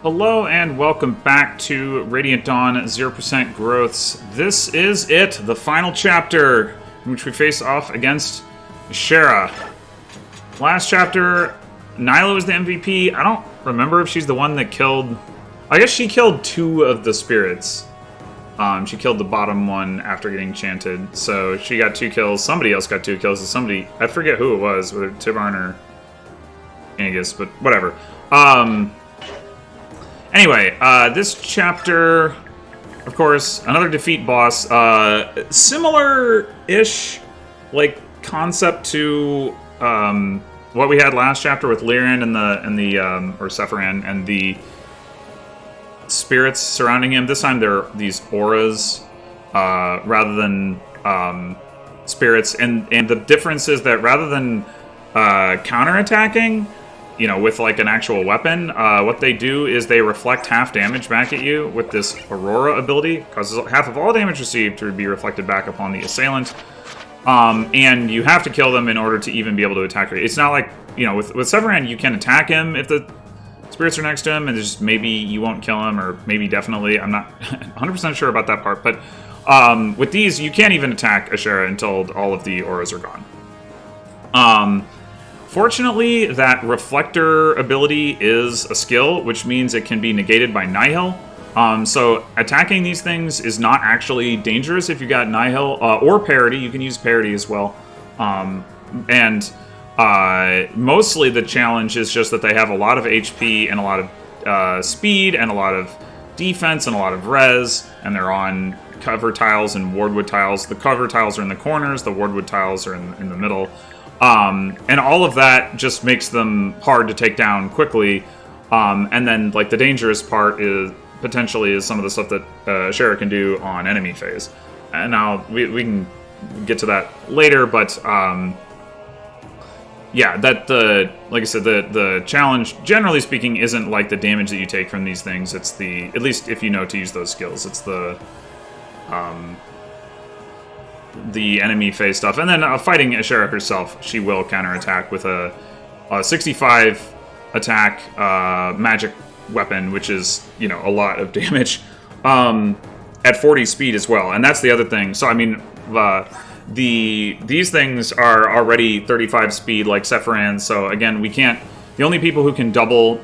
Hello and welcome back to Radiant Dawn 0% Growths. This is it, the final chapter in which we face off against Sharur. Last chapter, Nyla was the MVP. I don't remember if she's the one that killed... I guess she killed two of the spirits. She killed the bottom one after getting chanted, so she got 2 kills. Somebody else got 2 kills. Somebody, I forget who it was, whether Tibarn or Angus, but whatever. Anyway, this chapter, of course, another defeat boss. Similar-ish, like, concept to what we had last chapter with Laryn or Sephiran and the spirits surrounding him. This time they're these auras rather than spirits, and the difference is that rather than counterattacking, with like an actual weapon, what they do is they reflect half damage back at you with this Aurora ability, causes half of all damage received to be reflected back upon the assailant. And you have to kill them in order to even be able to attack. It's not like, with Sephiran, you can attack him if the spirits are next to him, and just maybe you won't kill him, or maybe definitely. I'm not 100% sure about that part, but with these, you can't even attack Sharur until all of the auras are gone. Fortunately, that reflector ability is a skill, which means it can be negated by Nihil. So attacking these things is not actually dangerous if you got Nihil, or Parity. You can use Parity as well. Mostly the challenge is just that they have a lot of HP and a lot of speed and a lot of defense and a lot of res, and they're on cover tiles and wardwood tiles. The cover tiles are in the corners, the wardwood tiles are in the middle. And all of that just makes them hard to take down quickly. And then, like, the dangerous part is potentially some of the stuff that Sharur can do on enemy phase. And now we can get to that later, but yeah, like I said, the challenge, generally speaking, isn't like the damage that you take from these things. It's at least if you know to use those skills, it's the enemy phase stuff. And then fighting Sharur herself, she will counterattack with a 65 attack magic weapon, which is, a lot of damage at 40 speed as well. And that's the other thing. So, I mean, these things are already 35 speed like Sephiran. So, again, we can't... The only people who can double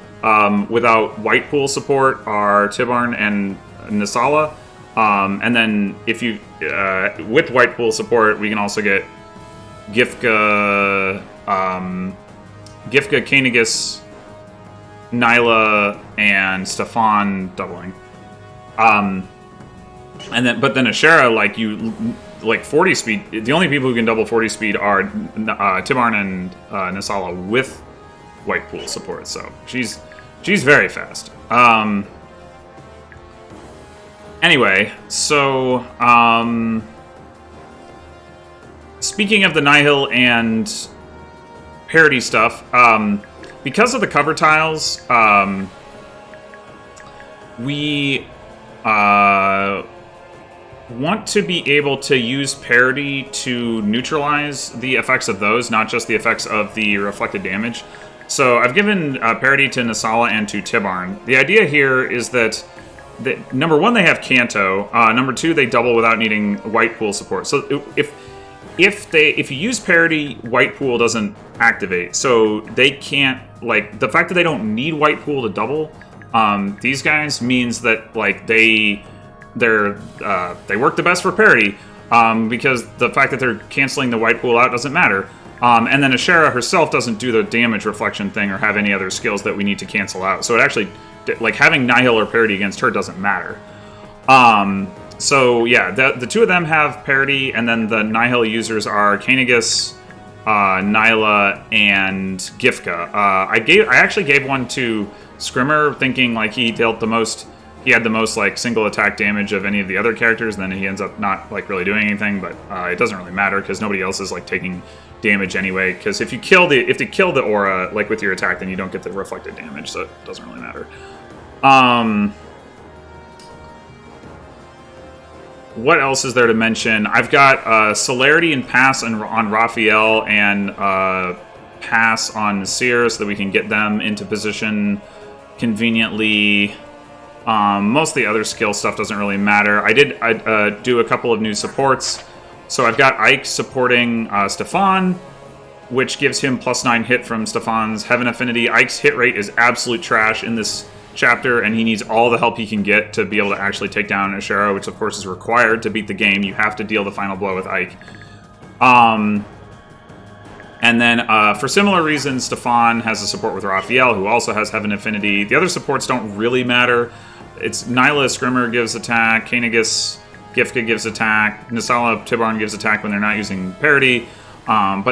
without white pool support are Tibarn and Nisala. And then if you, with white pool support, we can also get Gifka, Kainigus, Nyla, and Stefan doubling. But then Sharur, like 40 speed, the only people who can double 40 speed are Tibarn and Nisala with white pool support. So she's very fast. Anyway, so, speaking of the Nihil and parity stuff, because of the cover tiles, we want to be able to use parity to neutralize the effects of those, not just the effects of the reflected damage. So I've given parity to Nisala and to Tibarn. The idea here is that number one, they have Canto. Number two, they double without needing white pool support. So if you use parity, white pool doesn't activate. So they can't, like, the fact that they don't need white pool to double these guys means that, like, they work the best for parity because the fact that they're canceling the white pool out doesn't matter. And then Sharur herself doesn't do the damage reflection thing or have any other skills that we need to cancel out. So it actually, like, having Nihil or parity against her doesn't matter. So yeah, the two of them have parity, and then the Nihil users are Kainigus, Nyla, and Gifka. I actually gave one to Scrimmer, thinking like he had the most like single attack damage of any of the other characters, and then he ends up not like really doing anything, but it doesn't really matter because nobody else is like taking damage anyway, because if you kill the aura like with your attack, then you don't get the reflected damage, so it doesn't really matter. What else is there to mention? I've got Celerity and Pass on Raphael and Pass on Nasir so that we can get them into position conveniently. Most of the other skill stuff doesn't really matter. I did do a couple of new supports. So I've got Ike supporting Stefan, which gives him +9 hit from Stefan's Heaven Affinity. Ike's hit rate is absolute trash in this chapter, and he needs all the help he can get to be able to actually take down Sharur, which of course is required to beat the game. You have to deal the final blow with Ike. And then, for similar reasons, Stefan has a support with Raphael, who also has Heaven Affinity. The other supports don't really matter. It's Nyla Scrimmer gives attack, Kainagus Gifka gives attack, Nisala Tibarn gives attack when they're not using parity. Yeah,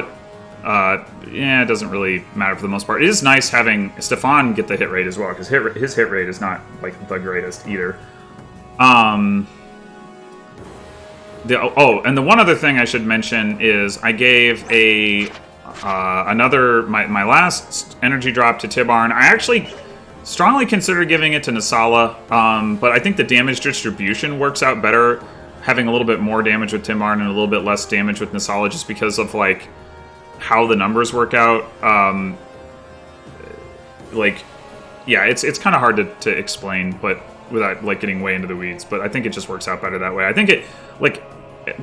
it doesn't really matter for the most part. It is nice having Stefan get the hit rate as well, because his hit rate is not like the greatest either. And the one other thing I should mention is I gave my last energy drop to Tibarn. I actually strongly consider giving it to Nisala, but I think the damage distribution works out better having a little bit more damage with Tibarn and a little bit less damage with Nisala, just because of like how the numbers work out. Yeah, it's kind of hard to explain, but without like getting way into the weeds. But I think it just works out better that way. I think it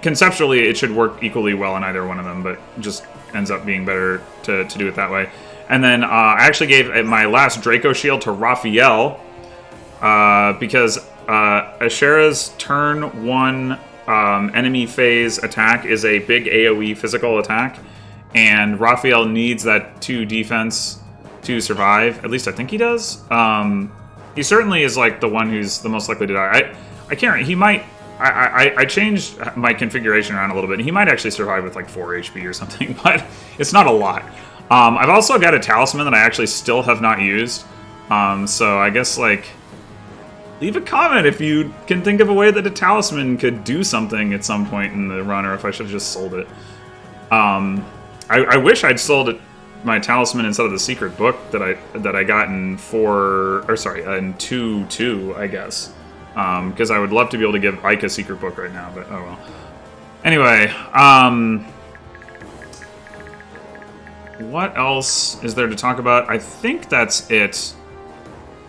conceptually it should work equally well in either one of them, but just ends up being better to do it that way. And then I actually gave my last Draco Shield to Raphael because Ashera's turn 1 enemy phase attack is a big AoE physical attack, and Raphael needs that 2 defense to survive. At least I think he does. He certainly is like the one who's the most likely to die. I can't. He might. I changed my configuration around a little bit. He might actually survive with like 4 HP or something, but it's not a lot. I've also got a talisman that I actually still have not used. So I guess like leave a comment if you can think of a way that a talisman could do something at some point in the run, or if I should have just sold it. I wish I'd sold it, my talisman, instead of the secret book that I got in 2-2, I guess. Because I would love to be able to give Ike a secret book right now, but oh well. Anyway, what else is there to talk about? I think that's it.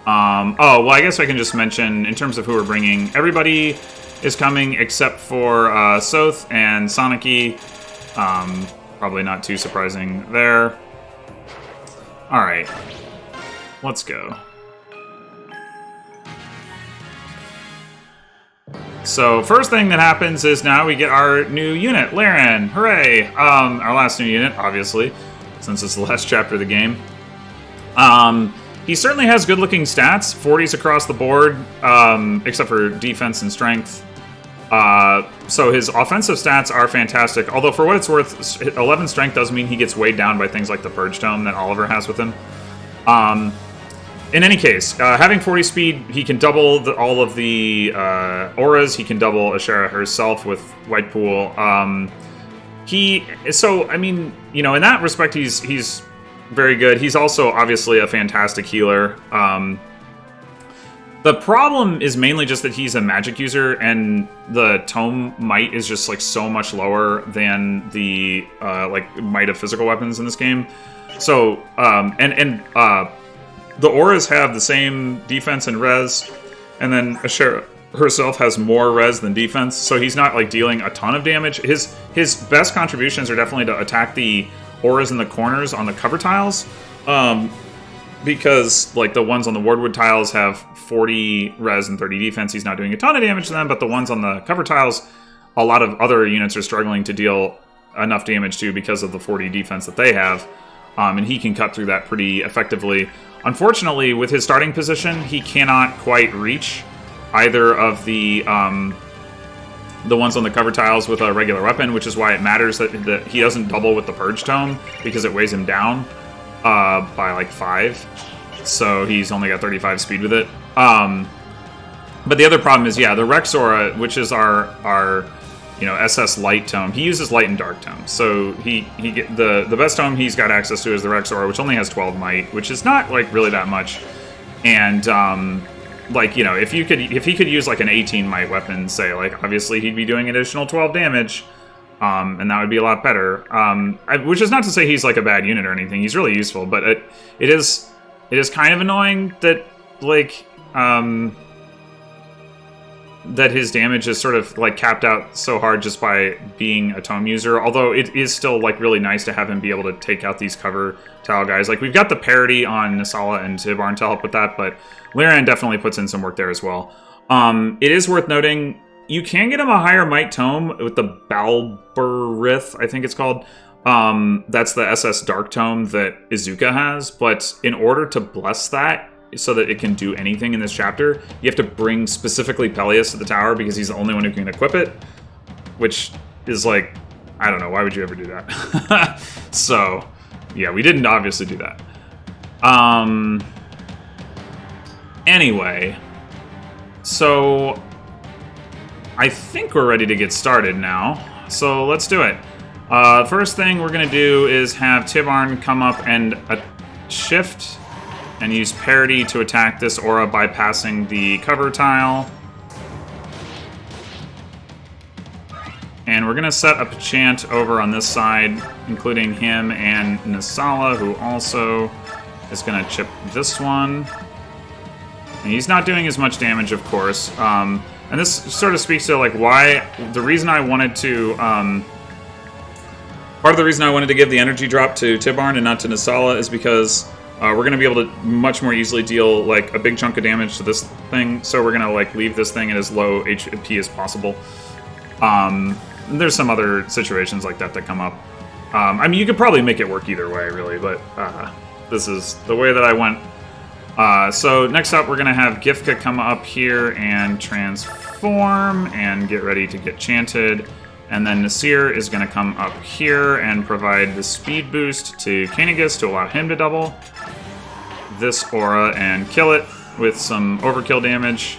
Oh, well, I guess I can just mention, in terms of who we're bringing, everybody is coming except for Soth and Soniki. Probably not too surprising there. Alright, let's go. So, first thing that happens is now we get our new unit, Laryn. Hooray! Our last new unit, obviously, since it's the last chapter of the game. He certainly has good-looking stats, 40s across the board, except for defense and strength. So his offensive stats are fantastic, although for what it's worth, 11 strength does mean he gets weighed down by things like the Purge Tome that Oliver has with him. In any case, having 40 speed, he can double all of the auras. He can double Ashera herself with White Pool. So, I mean, you know, in that respect, he's very good. He's also obviously a fantastic healer. The problem is mainly just that he's a magic user, and the tome might is just like so much lower than the might of physical weapons in this game. So the auras have the same defense and res, and then Ashera herself has more res than defense, so he's not like dealing a ton of damage. His best contributions are definitely to attack the auras in the corners on the cover tiles, because like the ones on the Wardwood tiles have 40 res and 30 defense. He's not doing a ton of damage to them, but the ones on the cover tiles, a lot of other units are struggling to deal enough damage to because of the 40 defense that they have, and he can cut through that pretty effectively. Unfortunately, with his starting position, he cannot quite reach either of the ones on the cover tiles with a regular weapon, which is why it matters that he doesn't double with the Purge Tome, because it weighs him down by like 5. So he's only got 35 speed with it. But the other problem is, yeah, the Rex Aura, which is our SS Light Tome. He uses Light and Dark Tome. So the best tome he's got access to is the Rex Aura, which only has 12 might, which is not like really that much. And if he could use like an 18 might weapon, say, like obviously he'd be doing an additional 12 damage, and that would be a lot better. Which is not to say he's like a bad unit or anything. He's really useful, but it is kind of annoying that like that his damage is sort of like capped out so hard just by being a tome user, although it is still like really nice to have him be able to take out these cover tile guys. Like we've got the parity on Nasala and Tibarn to help with that, but Laryn definitely puts in some work there as well. It is worth noting you can get him a higher might tome with the Balberith, I think it's called. That's the SS Dark Tome that Izuka has, but in order to bless that so that it can do anything in this chapter, you have to bring specifically Peleus to the tower because he's the only one who can equip it, which is like, I don't know, why would you ever do that? So, yeah, we didn't obviously do that. Anyway, so I think we're ready to get started now, so let's do it. First thing we're going to do is have Tibarn come up and shift and use parity to attack this aura bypassing the cover tile. And we're going to set up a chant over on this side, including him and Nasala, who also is going to chip this one. And he's not doing as much damage, of course. And this sort of speaks to like why the reason I wanted to part of the reason I wanted to give the energy drop to Tibarn and not to Nasala is because we're going to be able to much more easily deal like a big chunk of damage to this thing. So we're going to like leave this thing at as low HP as possible. There's some other situations like that come up. I mean, you could probably make it work either way, really, but this is the way that I went. So next up, we're going to have Gifka come up here and transform and get ready to get chanted. And then Nasir is going to come up here and provide the speed boost to Kainigus to allow him to double this aura and kill it with some overkill damage.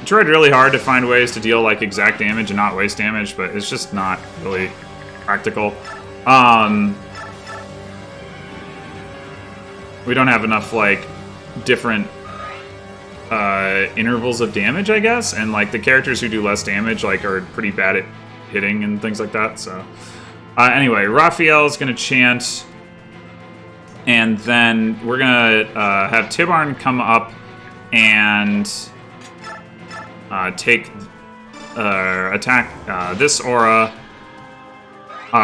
I tried really hard to find ways to deal like exact damage and not waste damage, but it's just not really practical. We don't have enough like different intervals of damage, I guess, and like the characters who do less damage like are pretty bad at hitting and things like that. So anyway, Raphael is going to chant, and then we're going to have Tibarn come up and attack this aura,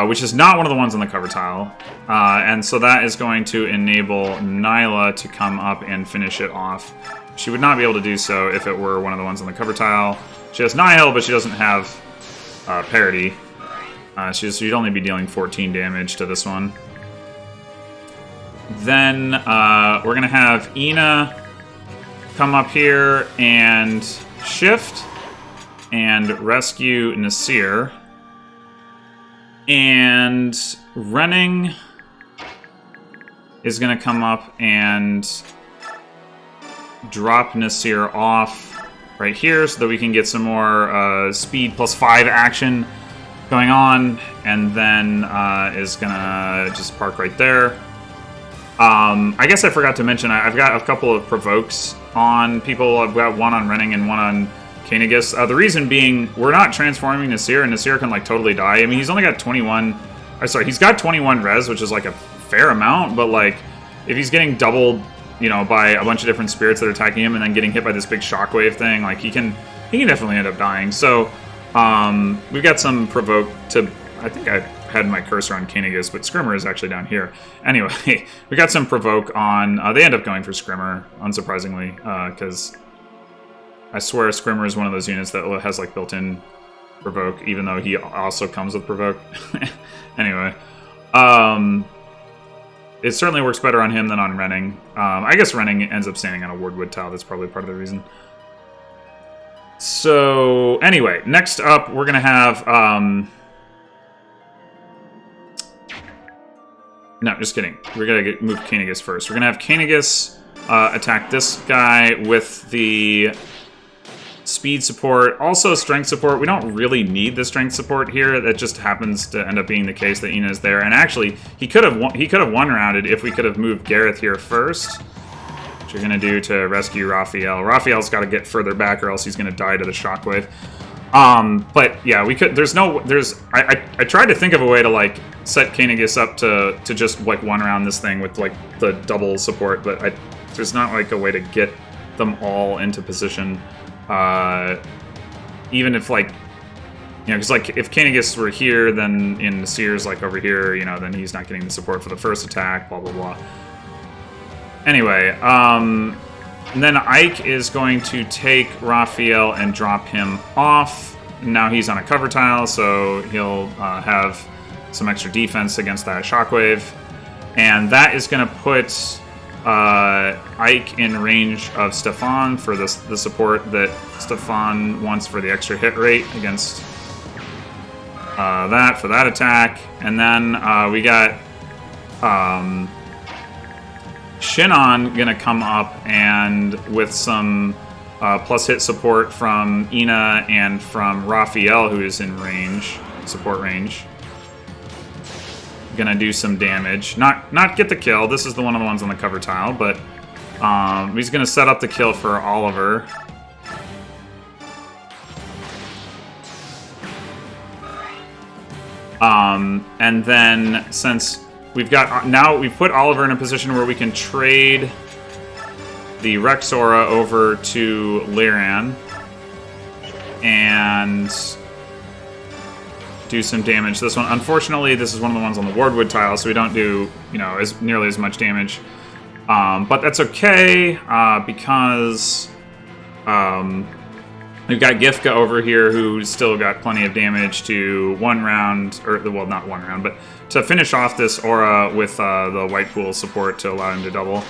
which is not one of the ones on the cover tile, and so that is going to enable Nyla to come up and finish it off. She would not be able to do so if it were one of the ones on the cover tile. She has Nihil, but she doesn't have parity. She'd only be dealing 14 damage to this one. Then we're going to have Ina come up here and shift and rescue Nasir. And Renning is going to come up and drop Nasir off right here so that we can get some more speed +5 action going on, and then is gonna just park right there. I guess I forgot to mention I've got a couple of provokes on people. I've got one on Renning and one on Kainigus. The reason being we're not transforming Nasir, and Nasir can like totally die. I mean, he's only got 21. He's got 21 res, which is like a fair amount, but like if he's getting doubled, you know, by a bunch of different spirits that are attacking him and then getting hit by this big shockwave thing, like he can definitely end up dying. So we've got some provoke to, I think I had my cursor on Kainigus, but Scrimmer is actually down here. Anyway, we got some provoke on, they end up going for Scrimmer, unsurprisingly, because I swear Scrimmer is one of those units that has like built-in provoke, even though he also comes with provoke. Anyway, it certainly works better on him than on Renning. I guess Renning ends up standing on a Wardwood tile. That's probably part of the reason. So, anyway, next up, we're going to have... no, just kidding. We're going to move Kainigus first. We're going to have Kainigus attack this guy with the speed support. Also strength support. We don't really need the strength support here. That just happens to end up being the case that Ina is there. And actually, he could have one-rounded if we could have moved Gareth here first. Which you're going to do to rescue Raphael. Raphael's got to get further back or else he's going to die to the shockwave. But yeah, we could. I tried to think of a way to like set Kainigus up to just like one-round this thing with like the double support, but There's not like a way to get them all into position. Even if like, you know, because like if Kanegus were here, then in Nasir's like over here, you know, then he's not getting the support for the first attack, blah, blah, blah. Anyway, and then Ike is going to take Raphael and drop him off. Now he's on a cover tile, so he'll have some extra defense against that shockwave. And that is going to put Ike in range of Stefan for the support that Stefan wants for the extra hit rate against that for that attack. And then we got Shinon gonna come up and with some plus hit support from Ina and from Raphael, who is in range, support range. Gonna do some damage. Not get the kill. This is the one of the ones on the cover tile, but he's gonna set up the kill for Oliver. And then since we've put Oliver in a position where we can trade the Rexora over to Laryn and do some damage. This one, unfortunately, this is one of the ones on the Wardwood tile, so we don't do, you know, nearly as much damage. But that's okay, because we've got Gifka over here who's still got plenty of damage to one round, or, well, not one round, but to finish off this aura with the White Pool support to allow him to double.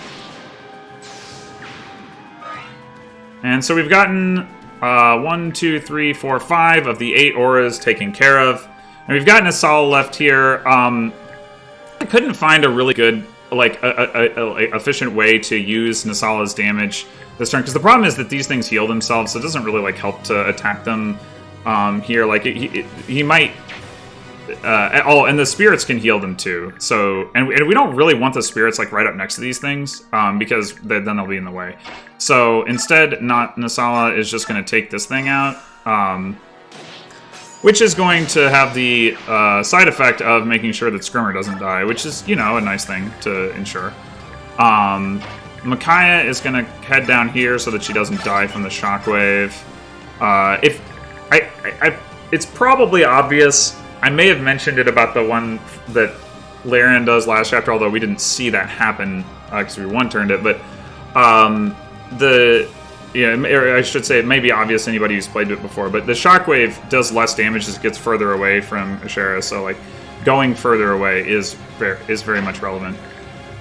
And so we've gotten 1, 2, 3, 4, 5 of the 8 auras taken care of. And we've got Nasala left here. I couldn't find a really good, like, efficient way to use Nasala's damage this turn, because the problem is that these things heal themselves, so it doesn't really, like, help to attack them here. Like, he might... oh, and the spirits can heal them too. So, and we don't really want the spirits like right up next to these things, because then they'll be in the way. So instead, Nasala is just going to take this thing out, which is going to have the side effect of making sure that Skirmer doesn't die, which is, you know, a nice thing to ensure. Micaiah is going to head down here so that she doesn't die from the shockwave. It's probably obvious. I may have mentioned it about the one that Laryn does last chapter, although we didn't see that happen because we one-turned it. But I should say it may be obvious to anybody who's played it before, but the shockwave does less damage as it gets further away from Ashera, so like going further away is very much relevant.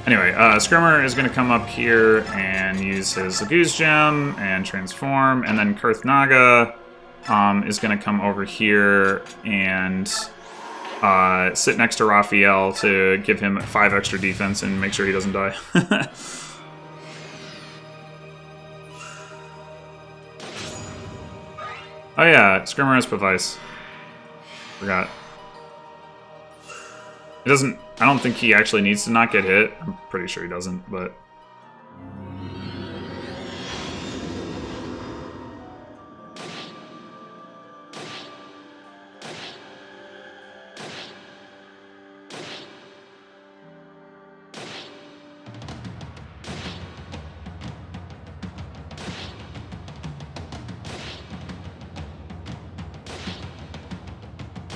Anyway, Skirmer is going to come up here and use his Laguz Gem and transform, and then Kurth Naga is going to come over here and sit next to Raphael to give him 5 extra defense and make sure he doesn't die. Oh yeah, Skirmer has Pavice. Forgot. He doesn't... I don't think he actually needs to not get hit. I'm pretty sure he doesn't, but...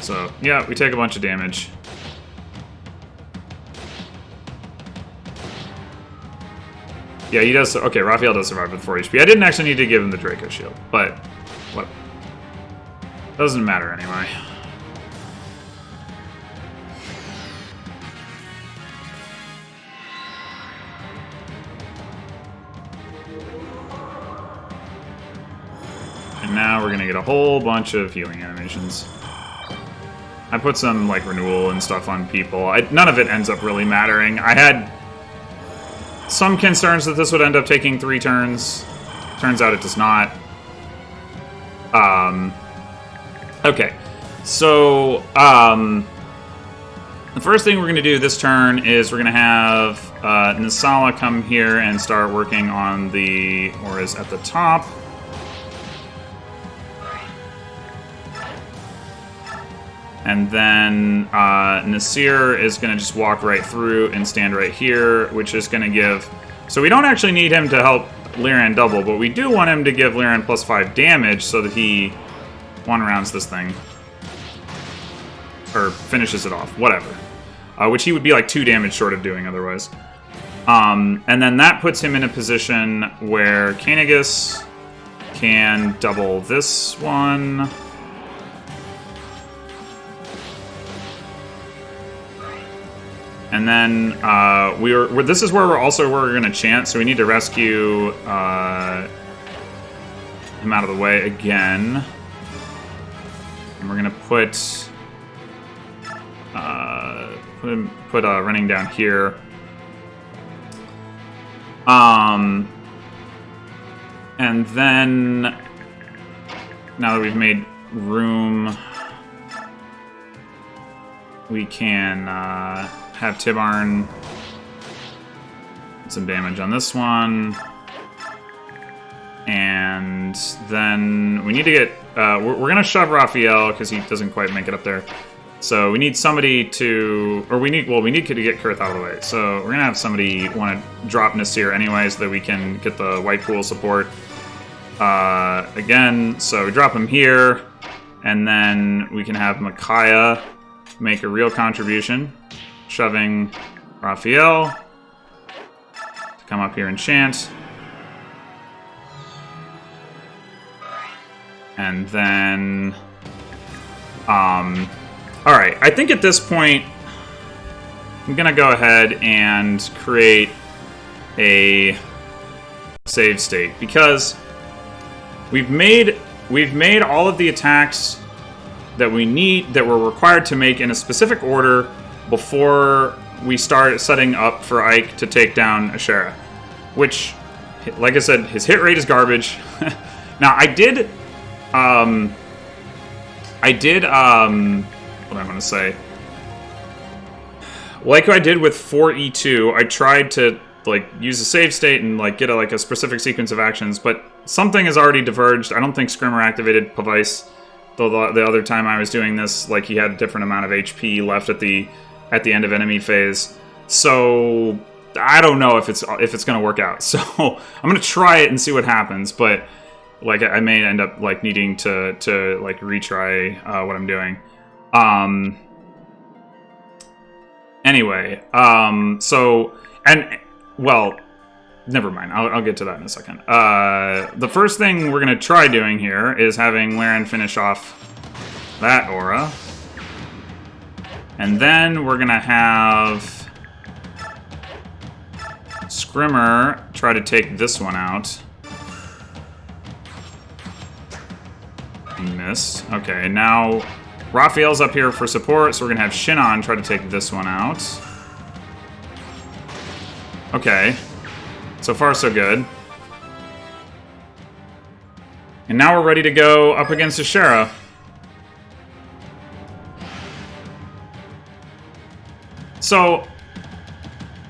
So, yeah, we take a bunch of damage. Yeah, he does. Okay, Raphael does survive with 4 HP. I didn't actually need to give him the Draco Shield, but what? Doesn't matter anyway. And now we're gonna get a whole bunch of healing animations. I put some, like, renewal and stuff on people. None of it ends up really mattering. I had some concerns that this would end up taking 3 turns. Turns out it does not. Okay. So, the first thing we're going to do this turn is we're going to have Nasala come here and start working on the auras at the top. And then Nasir is going to just walk right through and stand right here, which is going to give So we don't actually need him to help Laryn double, but we do want him to give Laryn +5 damage so that he one-rounds this thing. Or finishes it off, whatever. Which he would be like 2 damage short of doing otherwise. And then that puts him in a position where Kanagus can double this one. And then this is where we're going to chant, so we need to rescue him out of the way again. And we're going to put running down here. And then now that we've made room, we can have Tibarn some damage on this one. And then we need to get... we're going to shove Raphael because he doesn't quite make it up there. So we need somebody to... Or we need to get Kurth out of the way. So we're going to have somebody want to drop Nasir anyway so that we can get the white pool support again. So we drop him here. And then we can have Micaiah make a real contribution. Shoving Raphael to come up here and chant. And then... Alright, I think at this point, I'm going to go ahead and create a save state. Because we've made all of the attacks that we need, that we're required to make in a specific order before we start setting up for Ike to take down Ashera. Which, like I said, his hit rate is garbage. Now, I did, what am I going to say? Like I did with 4E2, I tried to use a save state and get a specific sequence of actions, but something has already diverged. I don't think Scrimmer activated Pavice, though the other time I was doing this, he had a different amount of HP left at the end of enemy phase. So I don't know if it's going to work out. So I'm going to try it and see what happens, but I may end up needing to retry what I'm doing. Anyway, never mind. I'll get to that in a second. The first thing we're going to try doing here is having Laryn finish off that aura. And then we're going to have Scrimmer try to take this one out. Miss. Okay, now Raphael's up here for support, so we're going to have Shinon try to take this one out. Okay. So far, so good. And now we're ready to go up against Ashera. So,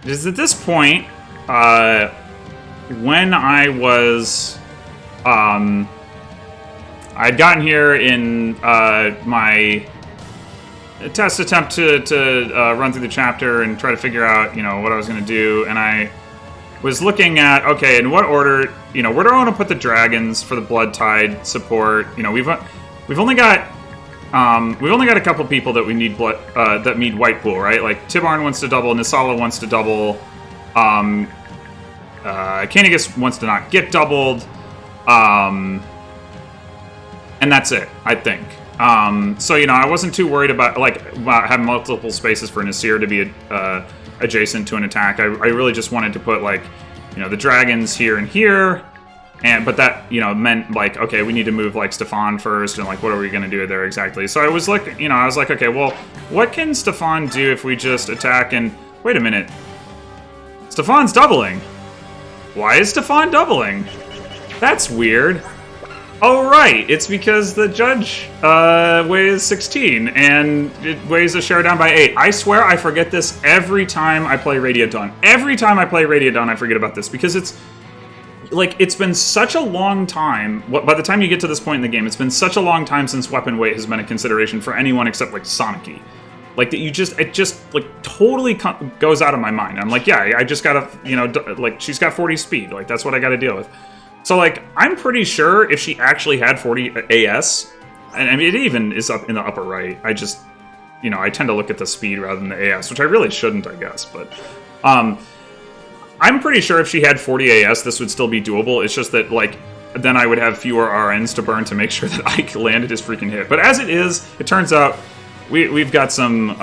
is at this point, when I was, I'd gotten here in my test attempt to run through the chapter and try to figure out, what I was going to do, and I was looking at, okay, in what order, where do I want to put the dragons for the Blood Tide support? We've only got a couple people that we need that need white pool, right? Tibarn wants to double, Nisala wants to double, Kanagus wants to not get doubled, and that's it, I think. So I wasn't too worried about having multiple spaces for Nasir to be adjacent to an attack. I really just wanted to put the dragons here and here, but that meant okay, we need to move Stefan first, and what are we going to do there exactly? So I was I was like, okay, well, what can Stefan do if we just attack and wait a minute, Stefan's doubling. Why is Stefan doubling? That's weird. Oh, right. It's because the judge weighs 16, and it weighs a share down by 8. I swear I forget this every time I play Radiant. Every time I play Radiant, I forget about this, because it's been such a long time. By the time you get to this point in the game, it's been such a long time since weapon weight has been a consideration for anyone except Sonicy. Like, that it just, like, totally goes out of my mind. I'm like, yeah, I just gotta, you know, like, she's got 40 speed. Like, that's what I gotta deal with. So, like, I'm pretty sure if she actually had 40 AS, and I mean, it even is up in the upper right. I just, you know, I tend to look at the speed rather than the AS, which I really shouldn't, I guess. But, I'm pretty sure if she had 40 AS, this would still be doable. It's just that, like, then I would have fewer RNs to burn to make sure that Ike landed his freaking hit. But as it is, it turns out we've got some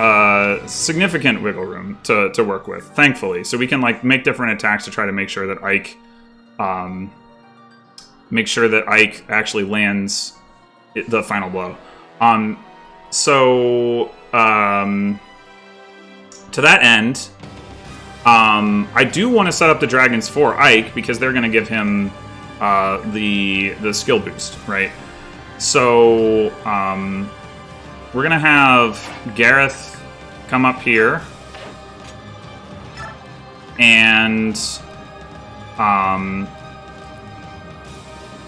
significant wiggle room to work with, thankfully. So we can, like, make different attacks to try to make sure that Ike, actually lands the final blow. To that end, I do want to set up the dragons for Ike because they're going to give him the skill boost, right? So we're going to have Gareth come up here, and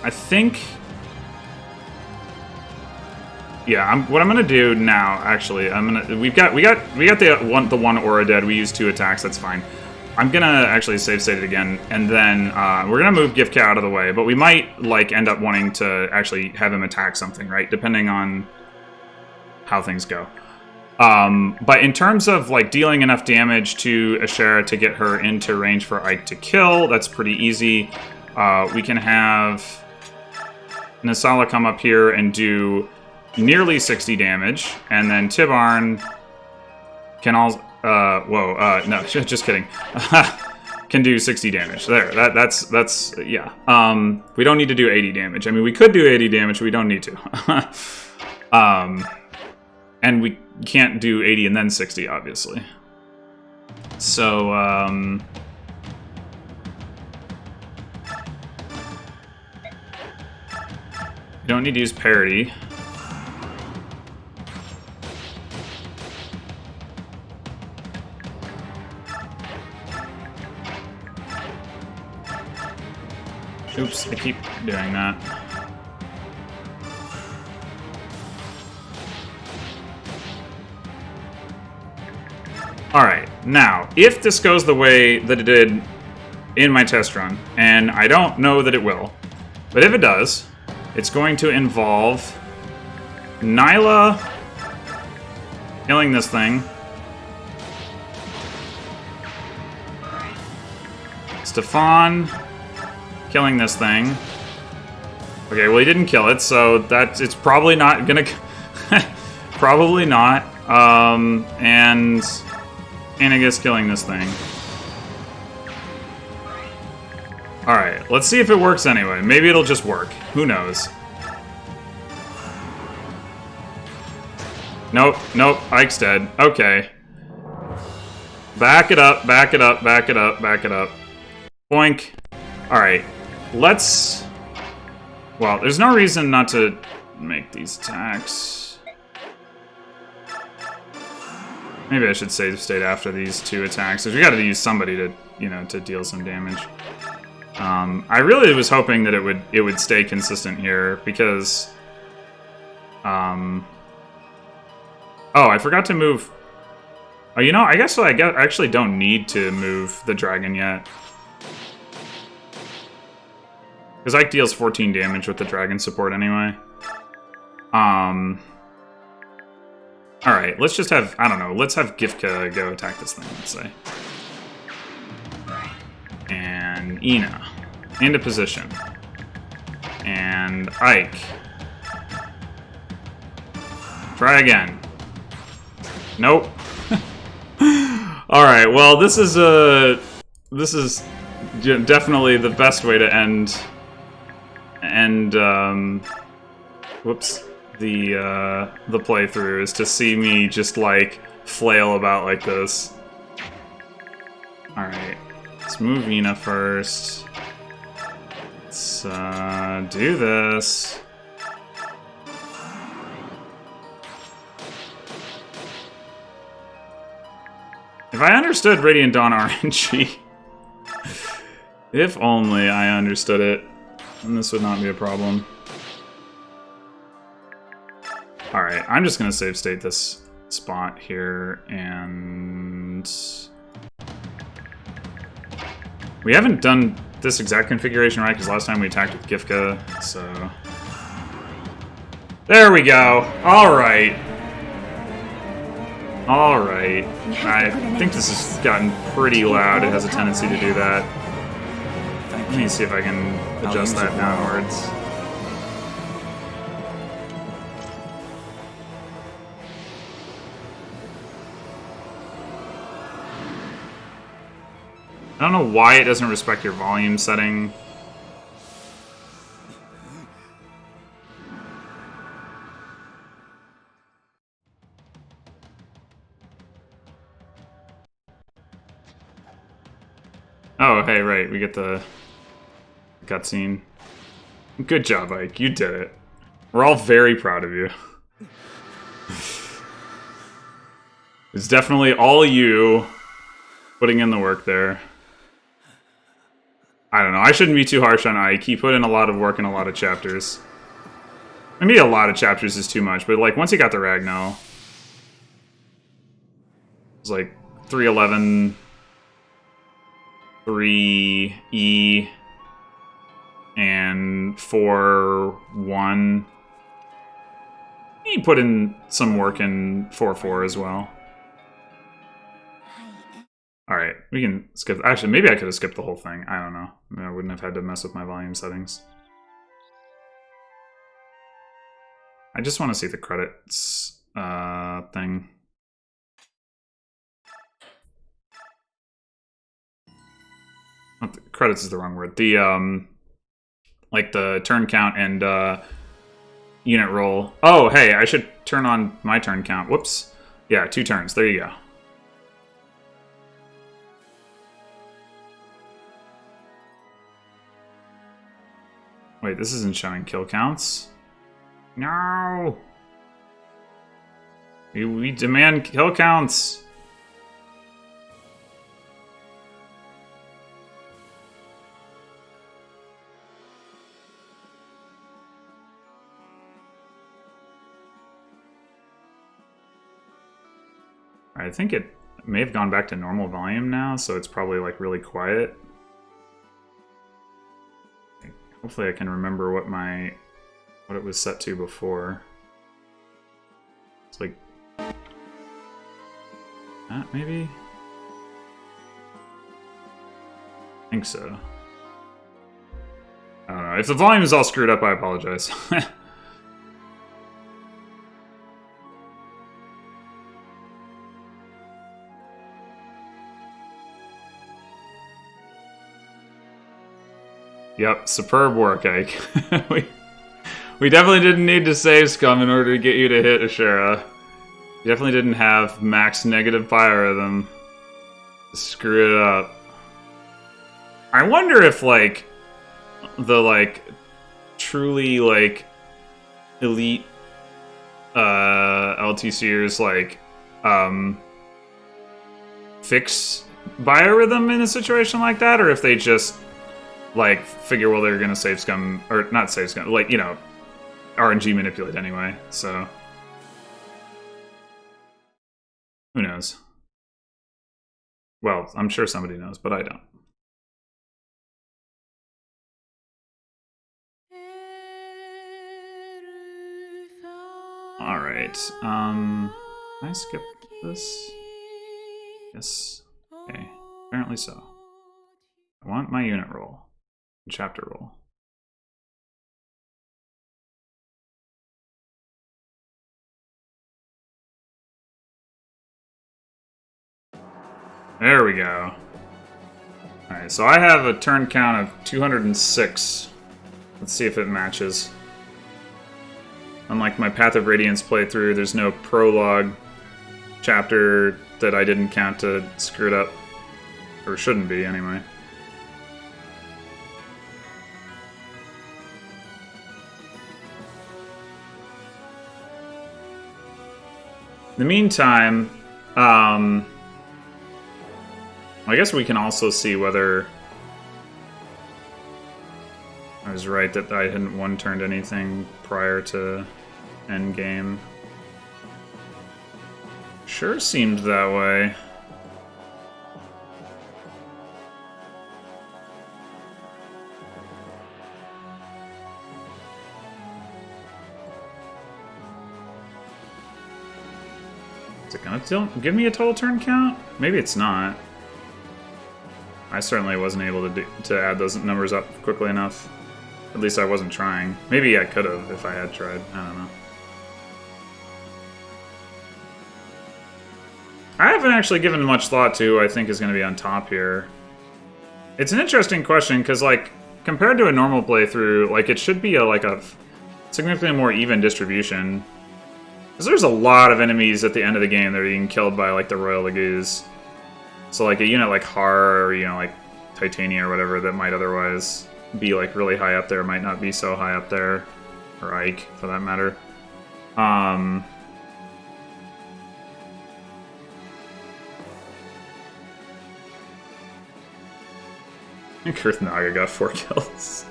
I think, yeah, what I'm gonna do now, actually, we got the one aura dead. We used 2 attacks. That's fine. I'm gonna actually save state it again, and then we're gonna move Gift Cat out of the way. But we might, like, end up wanting to actually have him attack something, right? Depending on how things go. But in terms of, like, dealing enough damage to Ashera to get her into range for Ike to kill, that's pretty easy. We can have Nasala come up here and do nearly 60 damage, and then Tibarn can also, no, just kidding. Can do 60 damage. There, that's yeah. We don't need to do 80 damage. I mean, we could do 80 damage, but we don't need to. And we can't do 80 and then 60, obviously. So, you don't need to use parity. Oops, I keep doing that. Alright, now, if this goes the way that it did in my test run, and I don't know that it will, but if it does, it's going to involve Nyla killing this thing, Stefan killing this thing. Okay, well, he didn't kill it, so it's probably not gonna... probably not. And Anagus killing this thing. Alright, let's see if it works anyway. Maybe it'll just work. Who knows? Nope, nope, Ike's dead. Okay. Back it up, back it up, back it up, back it up. Boink. Alright, let's... Well, there's no reason not to make these attacks. Maybe I should save state after these 2 attacks, because we gotta use somebody to, you know, to deal some damage. I really was hoping that it would stay consistent here, because... Oh, I forgot to move... Oh, you know, I guess I actually don't need to move the dragon yet. Because Ike deals 14 damage with the dragon support anyway. Alright, let's just have, I don't know, let's have Gifka go attack this thing, let's say. And Ina. Into position. And Ike. Try again. Nope. Alright, well, this is definitely the best way to end whoops, the playthrough, is to see me just, like, flail about like this. Alright, let's move Ina first. Let's do this. If I understood Radiant Dawn RNG, if only I understood it, then this would not be a problem. Alright, I'm just gonna save state this spot here, and we haven't done this exact configuration right because last time we attacked with Gifka, so there we go. All right. All right. I think this has gotten pretty loud. It has a tendency to do that. Let me see if I can adjust that downwards. I don't know why it doesn't respect your volume setting. Oh, hey, right, we get the cutscene. Good job, Ike, you did it. We're all very proud of you. It's definitely all you putting in the work there. I don't know, I shouldn't be too harsh on Ike. He put in a lot of work in a lot of chapters. Maybe a lot of chapters is too much, but like once he got the Ragno, it was like 311, 3E, and 4-1. He put in some work in 4-4 as well. Alright, we can skip. Actually, maybe I could have skipped the whole thing. I don't know. I wouldn't have had to mess with my volume settings. I just want to see the credits thing. Not the, credits is the wrong word. The like the turn count and unit roll. Oh, hey, I should turn on my turn count. Whoops. Yeah, 2 turns. There you go. Wait, this isn't showing kill counts? No! We demand kill counts! I think it may have gone back to normal volume now, so it's probably like really quiet. Hopefully I can remember what it was set to before. It's like that maybe? I think so. I don't know. If the volume is all screwed up, I apologize. Yep, superb work, Ike. we definitely didn't need to save scum in order to get you to hit Ashera. You definitely didn't have max negative biorhythm to screw it up. I wonder if, like, the, like, truly, like, elite LTCers, like, fix biorhythm in a situation like that, or if they just like, figure, well, they're gonna save scum, or not save scum, like, you know, RNG manipulate anyway, so. Who knows? Well, I'm sure somebody knows, but I don't. Alright, can I skip this? Yes. Okay, apparently so. I want my unit roll. Chapter roll. There we go. Alright, so I have a turn count of 206. Let's see if it matches. Unlike my Path of Radiance playthrough, there's no prologue chapter that I didn't count to screw it up. Or shouldn't be, anyway. In the meantime, I guess we can also see whether I was right that I hadn't one-turned anything prior to endgame. Sure seemed that way. Is it gonna give me a total turn count? Maybe it's not. I certainly wasn't able to add those numbers up quickly enough. At least I wasn't trying. Maybe I could have if I had tried. I don't know. I haven't actually given much thought to who I think is going to be on top here. It's an interesting question, because, like, compared to a normal playthrough, like, it should be a significantly more even distribution. Because there's a lot of enemies at the end of the game that are being killed by, like, the Royal Lagoos. So, like, a unit like Har, or, you know, like, Titania or whatever, that might otherwise be, like, really high up there, might not be so high up there. Or Ike, for that matter. Girth Naga got 4 kills.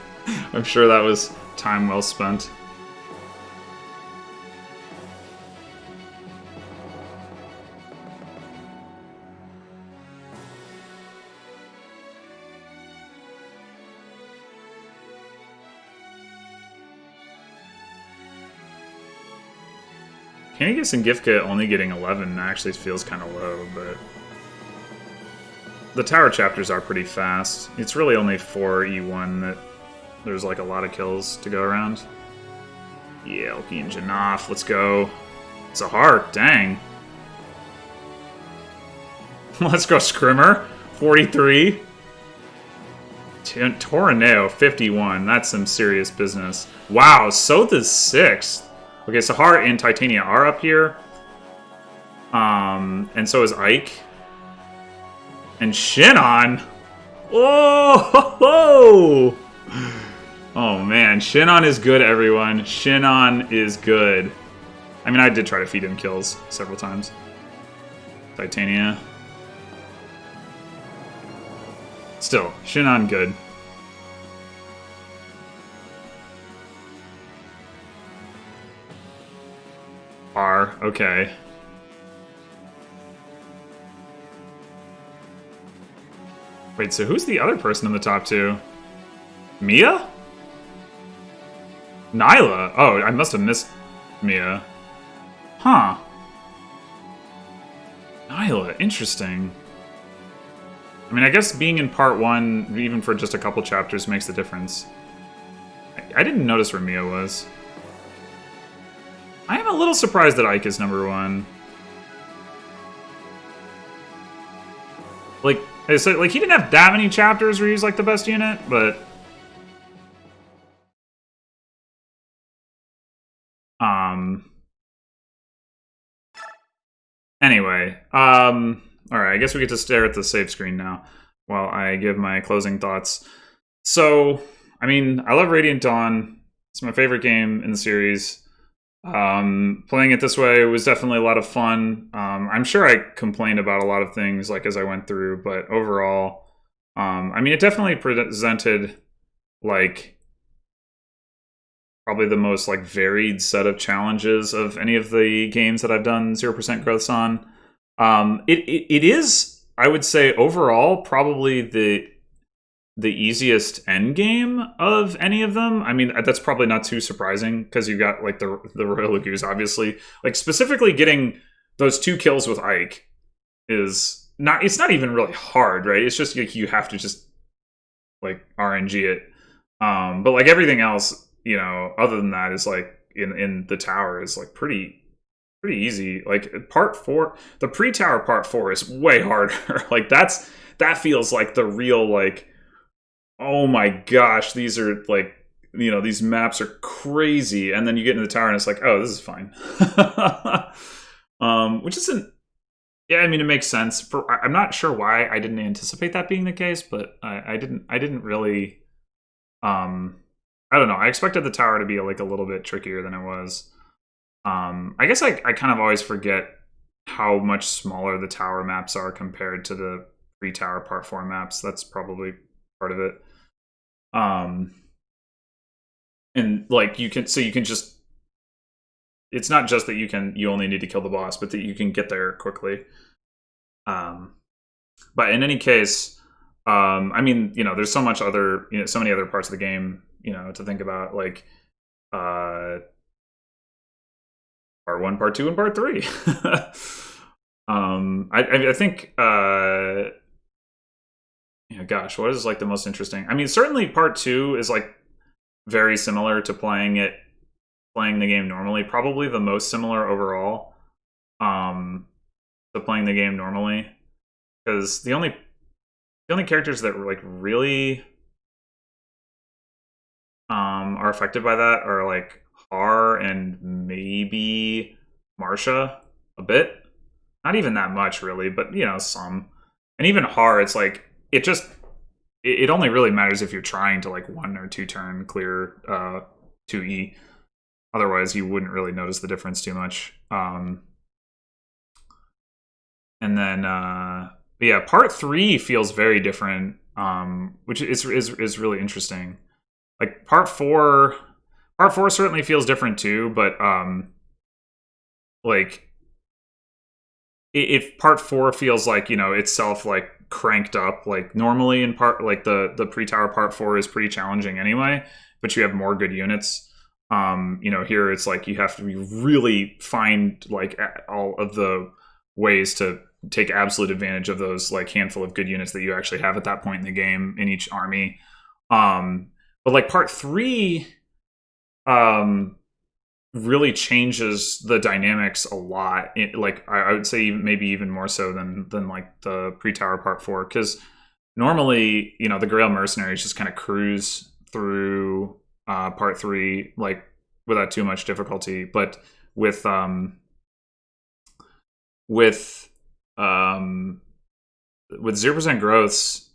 I'm sure that was time well spent. Candigus and Gifka only getting 11 actually feels kind of low, but the tower chapters are pretty fast. It's really only for E1 that there's like a lot of kills to go around. Yeah, Elki and Janaf, let's go. Zahar, dang. Let's go, Scrimmer, 43. Torineo, 51. That's some serious business. Wow, Sotha's 6th. Okay, Sahar and Titania are up here. And so is Ike. And Shinon! Oh! Oh man, Shinon is good, everyone. Shinon is good. I mean, I did try to feed him kills several times. Titania. Still, Shinon good. R, okay. Wait, so who's the other person in the top 2? Mia? Nyla? Oh, I must have missed Mia. Huh. Nyla, interesting. I mean, I guess being in part 1, even for just a couple chapters, makes the difference. I didn't notice where Mia was. I am a little surprised that Ike is number 1. Like, so, like, he didn't have that many chapters where he's, like, the best unit, but... Anyway, alright, I guess we get to stare at the save screen now while I give my closing thoughts. So, I mean, I love Radiant Dawn. It's my favorite game in the series. Playing it this way was definitely a lot of fun. I'm sure I complained about a lot of things like as I went through, but overall, I mean, it definitely presented like probably the most like varied set of challenges of any of the games that I've done 0% growths on. It is, I would say, overall probably the easiest end game of any of them. I mean, that's probably not too surprising because you got like the Royal Lagoos, obviously. Like specifically getting those 2 kills with Ike is not. It's not even really hard, right? It's just like you have to just like RNG it. But like everything else, you know, other than that is like in the tower is like pretty easy. Like part 4, the pre-tower part 4 is way harder. Like that feels like the real like, oh my gosh, these are like, you know, these maps are crazy. And then you get into the tower and it's like, oh, this is fine. Which isn't, yeah, I mean, it makes sense. I'm not sure why I didn't anticipate that being the case, but I didn't really, I don't know. I expected the tower to be like a little bit trickier than it was. I guess I kind of always forget how much smaller the tower maps are compared to the pre-tower part 4 maps. That's probably part of it. And like you can just it's not just that you only need to kill the boss, but that you can get there quickly. But in any case, I mean, there's so much other, so many other parts of the game, to think about, like part 1, part 2, and part 3. I think, gosh, what is like the most interesting? I mean, certainly part 2 is like very similar to playing the game normally. Probably the most similar overall, to playing the game normally, because the only characters that like really are affected by that are like Har and maybe Marsha a bit. Not even that much really, but some. And even Har, it's like it only really matters if you're trying to like 1 or 2 turn clear 2E. Otherwise, you wouldn't really notice the difference too much. And then, yeah, part 3 feels very different, which is really interesting. Like part 4 certainly feels different too, but like if part 4 feels like itself like cranked up, like normally in part like the pre-tower part 4 is pretty challenging anyway, but you have more good units. Here it's like you have to really find like all of the ways to take absolute advantage of those like handful of good units that you actually have at that point in the game in each army. But like part 3 really changes the dynamics a lot. Like I would say maybe even more so than like the pre-tower part 4, because normally the Grail mercenaries just kind of cruise through part 3 like without too much difficulty, but with 0% growths,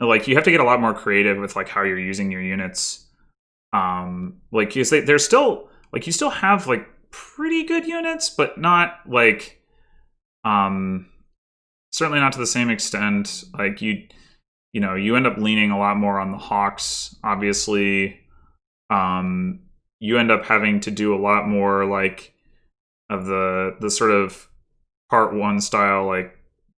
like you have to get a lot more creative with like how you're using your units. Like there's still like you still have like pretty good units, but not like certainly not to the same extent. Like you end up leaning a lot more on the Hawks, obviously. You end up having to do a lot more like of the sort of part 1 style, like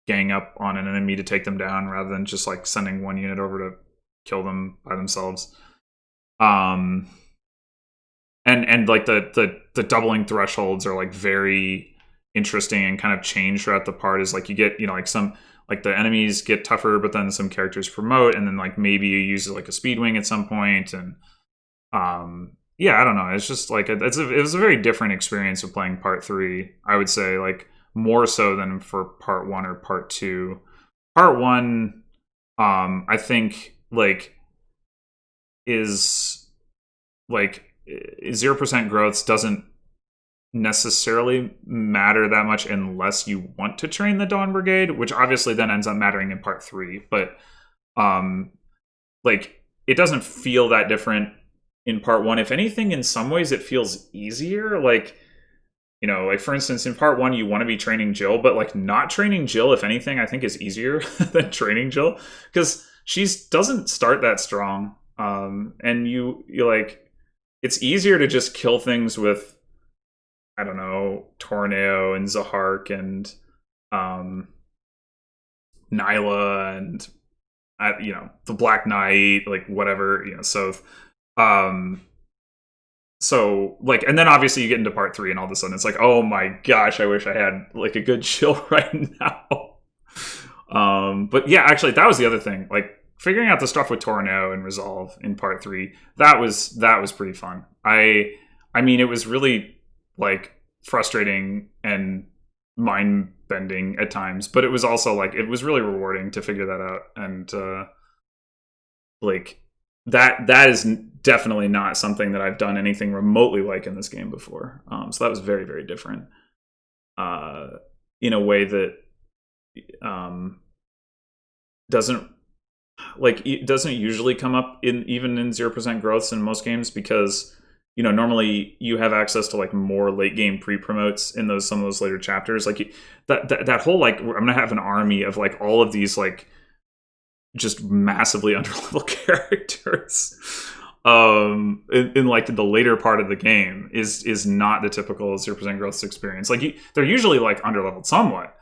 gang up on an enemy to take them down rather than just like sending one unit over to kill them by themselves. And like the doubling thresholds are like very interesting and kind of change throughout the part. Is like you get like some like the enemies get tougher, but then some characters promote, and then like maybe you use like a speed wing at some point, and yeah, I don't know. It's just like it was a very different experience of playing part 3. I would say like more so than for part 1 or part 2. Part 1, I think like is like 0% growths doesn't necessarily matter that much unless you want to train the Dawn Brigade, which obviously then ends up mattering in part 3. But like it doesn't feel that different in part 1. If anything, in some ways it feels easier. Like like for instance, in part 1 you want to be training Jill, but like not training Jill, if anything, I think is easier than training Jill, because she doesn't start that strong. And you like it's easier to just kill things with, I don't know, Tornado and Zahark and Nyla and the Black Knight, like whatever, so like, and then obviously you get into part 3 and all of a sudden it's like, oh my gosh, I wish I had like a good chill right now. But yeah, actually that was the other thing, like figuring out the stuff with Tornado and Resolve in part 3, that was pretty fun. I mean, it was really like frustrating and mind bending at times, but it was also like it was really rewarding to figure that out. And like that is definitely not something that I've done anything remotely like in this game before. So that was very, very different in a way that doesn't usually come up even in 0% growths in most games, because normally you have access to like more late game pre-promotes in some of those later chapters. Like that whole like, I'm gonna have an army of like all of these like just massively underlevel characters. in like the later part of the game is not the typical 0% growth experience. Like they're usually like underleveled somewhat,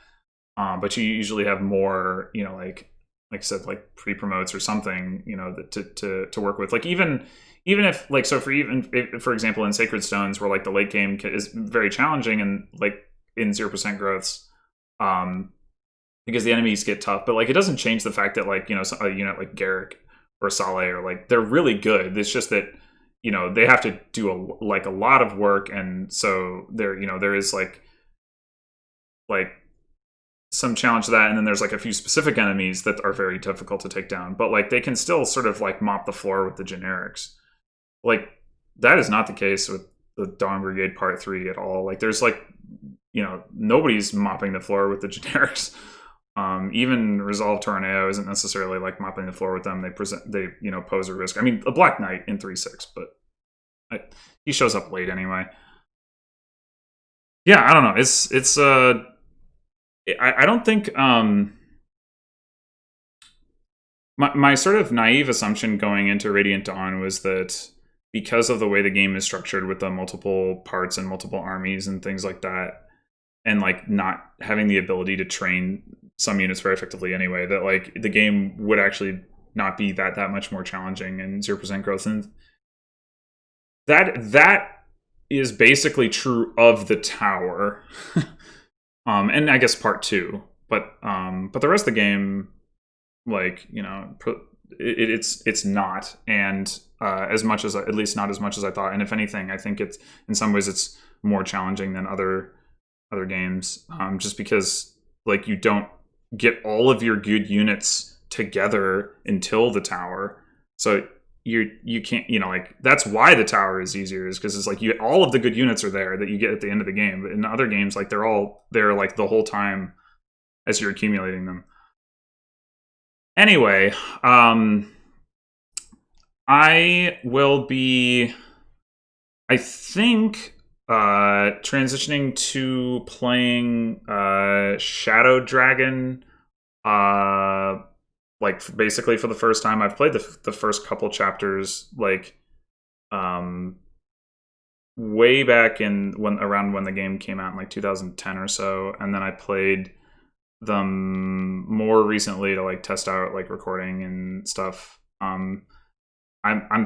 but you usually have more, you know, like I said, like pre-promotes or something, you know, that to work with. Like even if like, so for example in Sacred Stones, where like the late game is very challenging and like in 0% growths, because the enemies get tough, but like it doesn't change the fact that like, you know, a unit like Garrick or Saleh or like they're really good. It's just that, you know, they have to do a lot of work, and so there, you know, there is like some challenge to that, and then there's like a few specific enemies that are very difficult to take down, but like they can still sort of like mop the floor with the generics. Like that is not the case with the Dawn Brigade Part 3 at all. Like there's like, you know, nobody's mopping the floor with the generics. Even Resolve Tornado isn't necessarily like mopping the floor with them. They you know, pose a risk. I mean, a Black Knight in 3.6, but he shows up late anyway. Yeah, I don't know. It's I don't think my sort of naive assumption going into Radiant Dawn was that because of the way the game is structured with the multiple parts and multiple armies and things like that, and like not having the ability to train some units very effectively anyway, that like the game would actually not be that much more challenging in 0% growth. And that is basically true of the tower. And I guess part 2, but the rest of the game, like, you know, it's not, and as much as, at least not as much as I thought. And if anything, I think it's in some ways it's more challenging than other games, just because like you don't get all of your good units together until the tower, so you can't, you know, like that's why the tower is easier, is because it's like all of the good units are there that you get at the end of the game. But in other games, like they're all there like the whole time as you're accumulating them. Anyway, I will be, I think, transitioning to playing Shadow Dragon, like basically for the first time. I've played the first couple chapters like way back in around when the game came out in like 2010 or so, and then I played them more recently to like test out like recording and stuff. I'm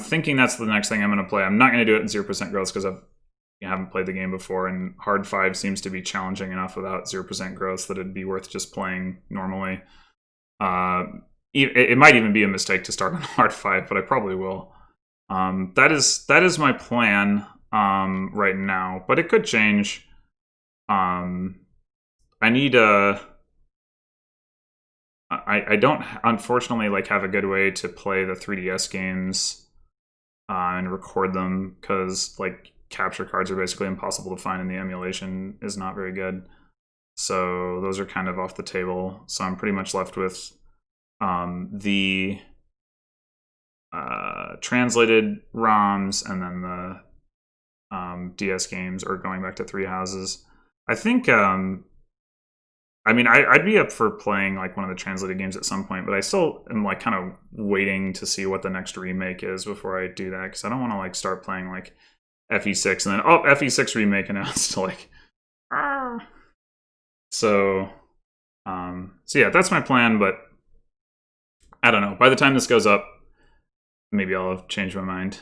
thinking that's the next thing I'm going to play. I'm not going to do it in 0% growth because I haven't played the game before, and Hard 5 seems to be challenging enough without 0% growth that it'd be worth just playing normally. It might even be a mistake to start on Hard 5, but I probably will. That is my plan right now, but it could change. I need I don't unfortunately like have a good way to play the 3DS games and record them, because like capture cards are basically impossible to find, and the emulation is not very good. So those are kind of off the table. So I'm pretty much left with the translated ROMs, and then the DS games, or going back to Three Houses. I think I mean, I'd be up for playing like one of the translated games at some point, but I still am like kind of waiting to see what the next remake is before I do that, because I don't want to like start playing like FE6 and then FE6 remake announced, like so yeah, that's my plan. But I don't know, by the time this goes up, maybe I'll have changed my mind.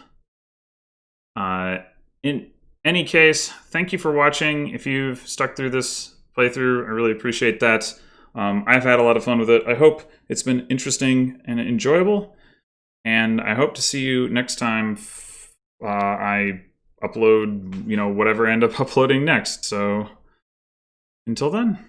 In any case, thank you for watching. If you've stuck through this playthrough, I really appreciate that. I've had a lot of fun with it. I hope it's been interesting and enjoyable, and I hope to see you next time I upload, you know, whatever I end up uploading next. So until then.